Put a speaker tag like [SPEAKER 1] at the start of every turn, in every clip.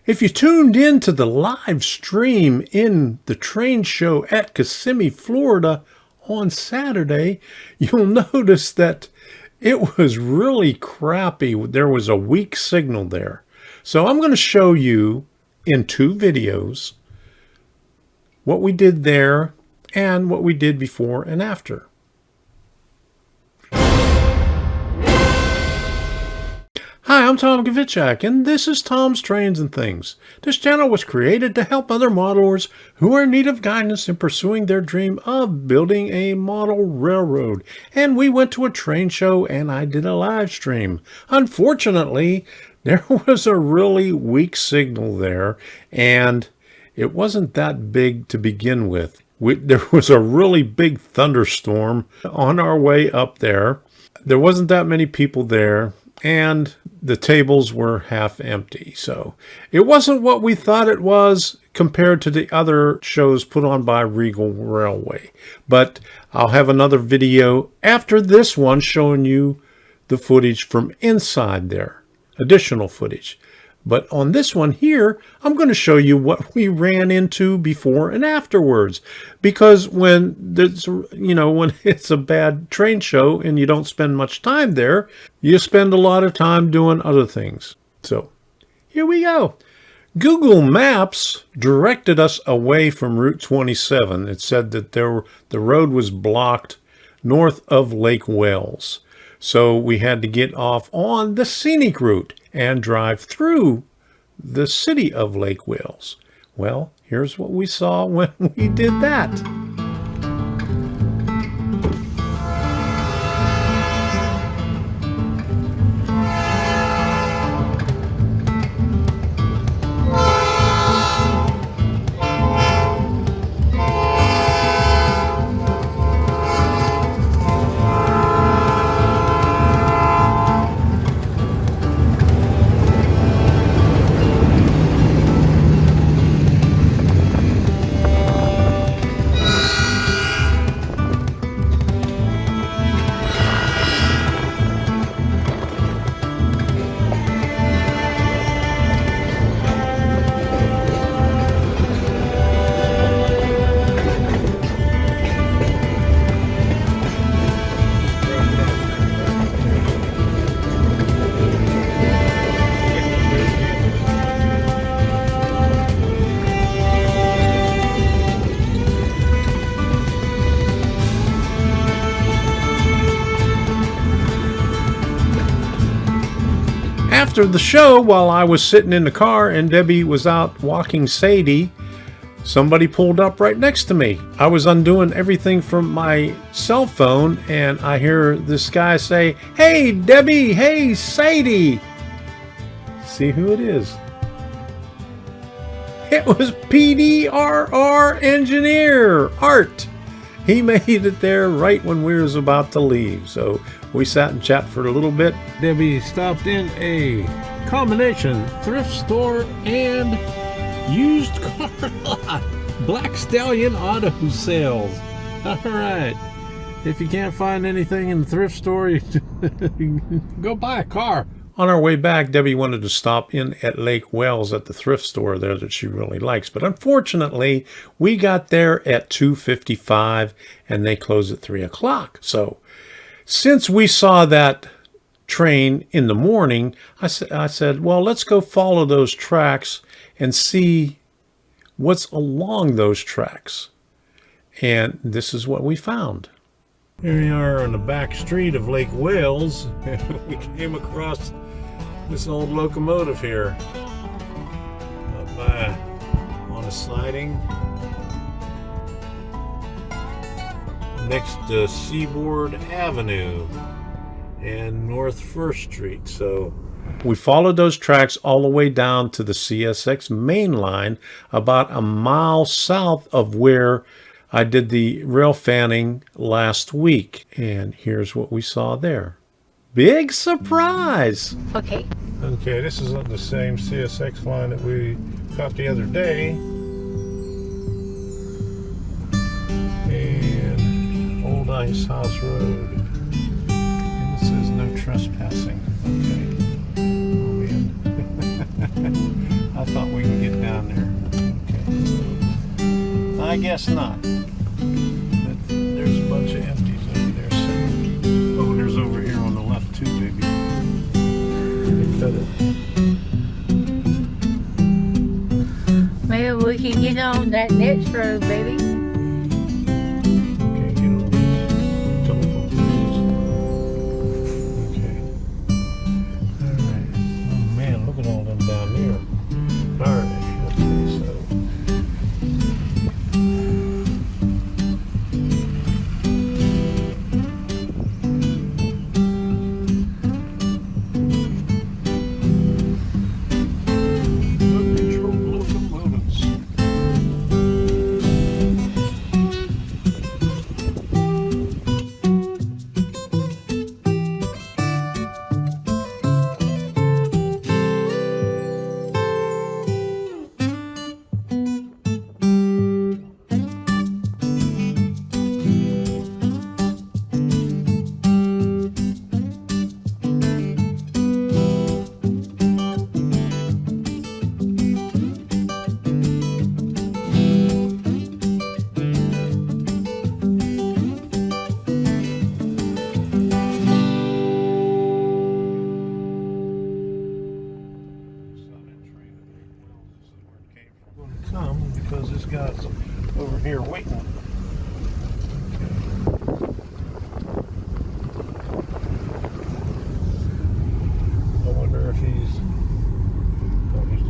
[SPEAKER 1] If you tuned in to the live stream in the train show at Kissimmee, Florida on Saturday, you'll notice that it was really crappy. There was a weak signal there. So I'm going to show you in 2 videos what we did there and what we did before and after. Hi, I'm Tom Kvichak, and this is Tom's Trains and Things. This channel was created to help other modelers who are in need of guidance in pursuing their dream of building a model railroad. And we went to a train show and I did a live stream. Unfortunately, there was a really weak signal there, and it wasn't that big to begin with. There was a really big thunderstorm on our way up there. There wasn't that many people there, and the tables were half empty. So it wasn't what we thought it was compared to the other shows put on by Regal Railway. But I'll have another video after this one showing you the footage from inside there, additional footage. But on this one here, I'm going to show you what we ran into before and afterwards. Because when there's, when it's a bad train show and you don't spend much time there, you spend a lot of time doing other things. So here we go. Google Maps directed us away from Route 27. It said that the road was blocked north of Lake Wales. So we had to get off on the scenic route and drive through the city of Lake Wales. Well, here's what we saw when we did that. After the show, while I was sitting in the car and Debbie was out walking Sadie, somebody pulled up right next to me. I was undoing everything from my cell phone and I hear this guy say, "Hey, Debbie, hey, Sadie." See who it is? It was PDRR engineer, Art. He made it there right when we was about to leave. So we sat and chat for a little bit. Debbie stopped in a combination thrift store and used car lot. Black Stallion Auto Sales. All right. If you can't find anything in the thrift store, you go buy a car. On our way back, Debbie wanted to stop in at Lake Wales at the thrift store there that she really likes. But unfortunately, we got there at 2:55 and they close at 3 o'clock. So since we saw that train in the morning, I said, well, let's go follow those tracks and see what's along those tracks. And this is what we found. Here we are on the back street of Lake Wales. We came across this old locomotive here on a siding next to Seaboard Avenue and North 1st Street. So we followed those tracks all the way down to the CSX main line, about a mile south of where I did the rail fanning last week. And here's what we saw there. Big surprise!
[SPEAKER 2] Okay,
[SPEAKER 1] this is on the same CSX line that we caught the other day. And Old Ice House Road. And it says no trespassing. Okay. Oh man. I thought we could get down there. Okay. I guess not. But there's a bunch of empties over there. So. Oh, there's over here on the left too, baby. They cut it.
[SPEAKER 2] Maybe we can get on that next road, baby.
[SPEAKER 1] Okay, get on these telephone poles. Okay. Alright. Oh man, look at all them down there. Alright, okay, so. Come because this guy's over here waiting. Okay. I wonder if he's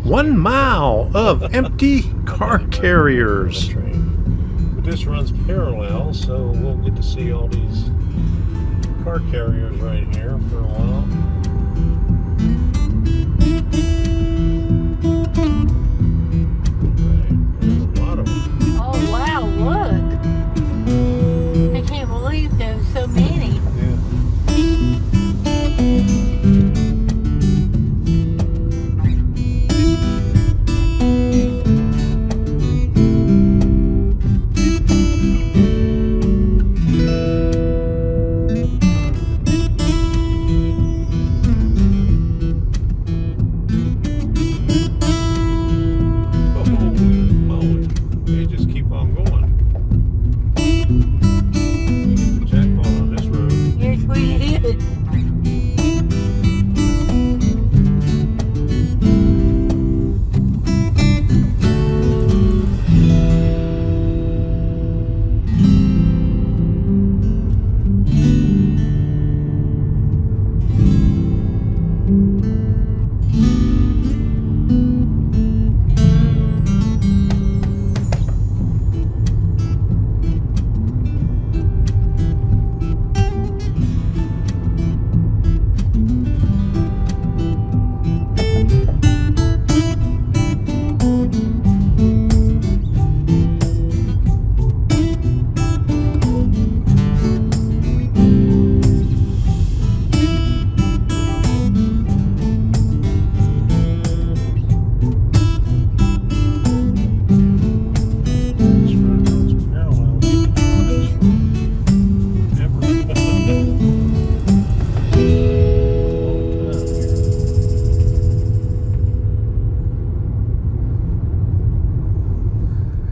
[SPEAKER 1] 1 mile of empty car carriers. But this runs parallel, so we'll get to see all these car carriers right here for a while.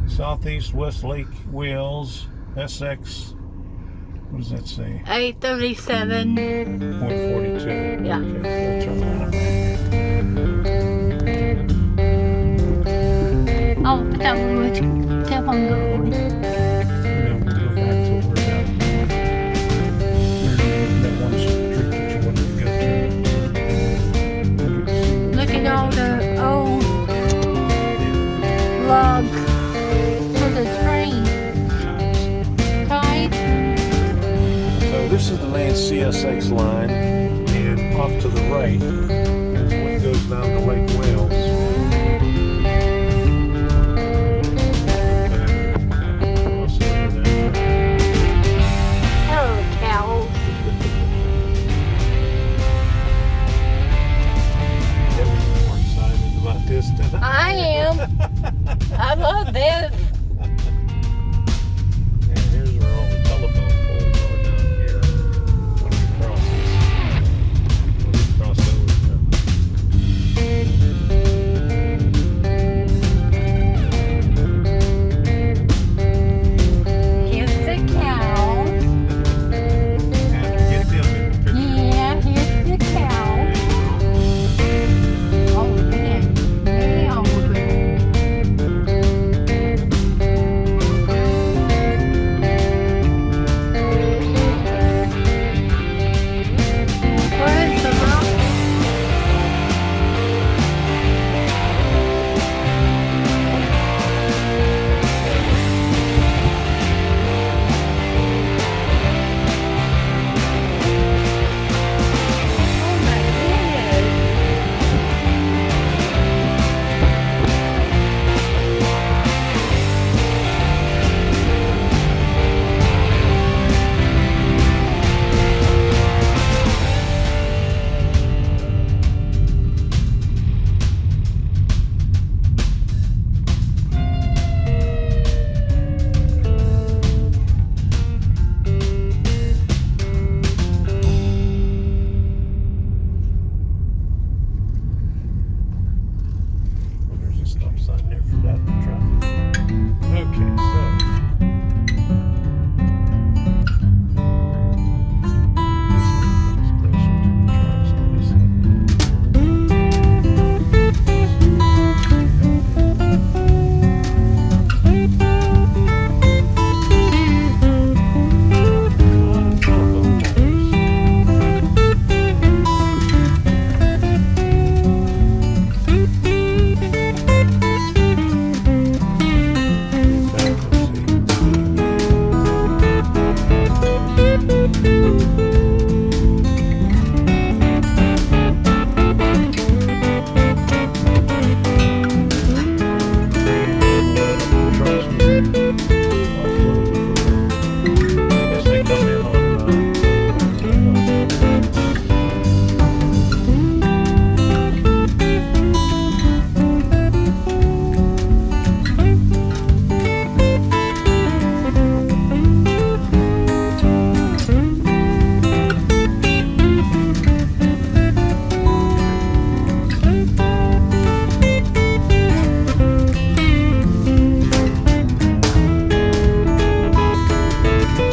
[SPEAKER 1] Southeast West Lake Wales, SX, what does that say?
[SPEAKER 2] 837.
[SPEAKER 1] 0.42.
[SPEAKER 2] Yeah.
[SPEAKER 1] Okay, we'll turn that right here.
[SPEAKER 2] Oh, that would keep on going.
[SPEAKER 1] And then we'll go back to where that one street that you wanted to go to.
[SPEAKER 2] Look at all the old logs for the train. Right?
[SPEAKER 1] So this is the main CSX line, and off to the right is what goes down to Lake Wales.
[SPEAKER 2] I am. I love this.
[SPEAKER 1] And here's where all the telephone poles are down here. When you cross this. When you cross over stop sign there for that traffic. Okay, so.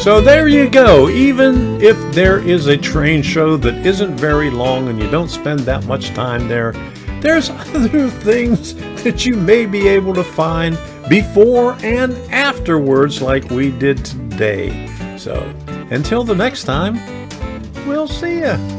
[SPEAKER 1] So there you go. Even if there is a train show that isn't very long and you don't spend that much time there, there's other things that you may be able to find before and afterwards like we did today. So until the next time, we'll see ya.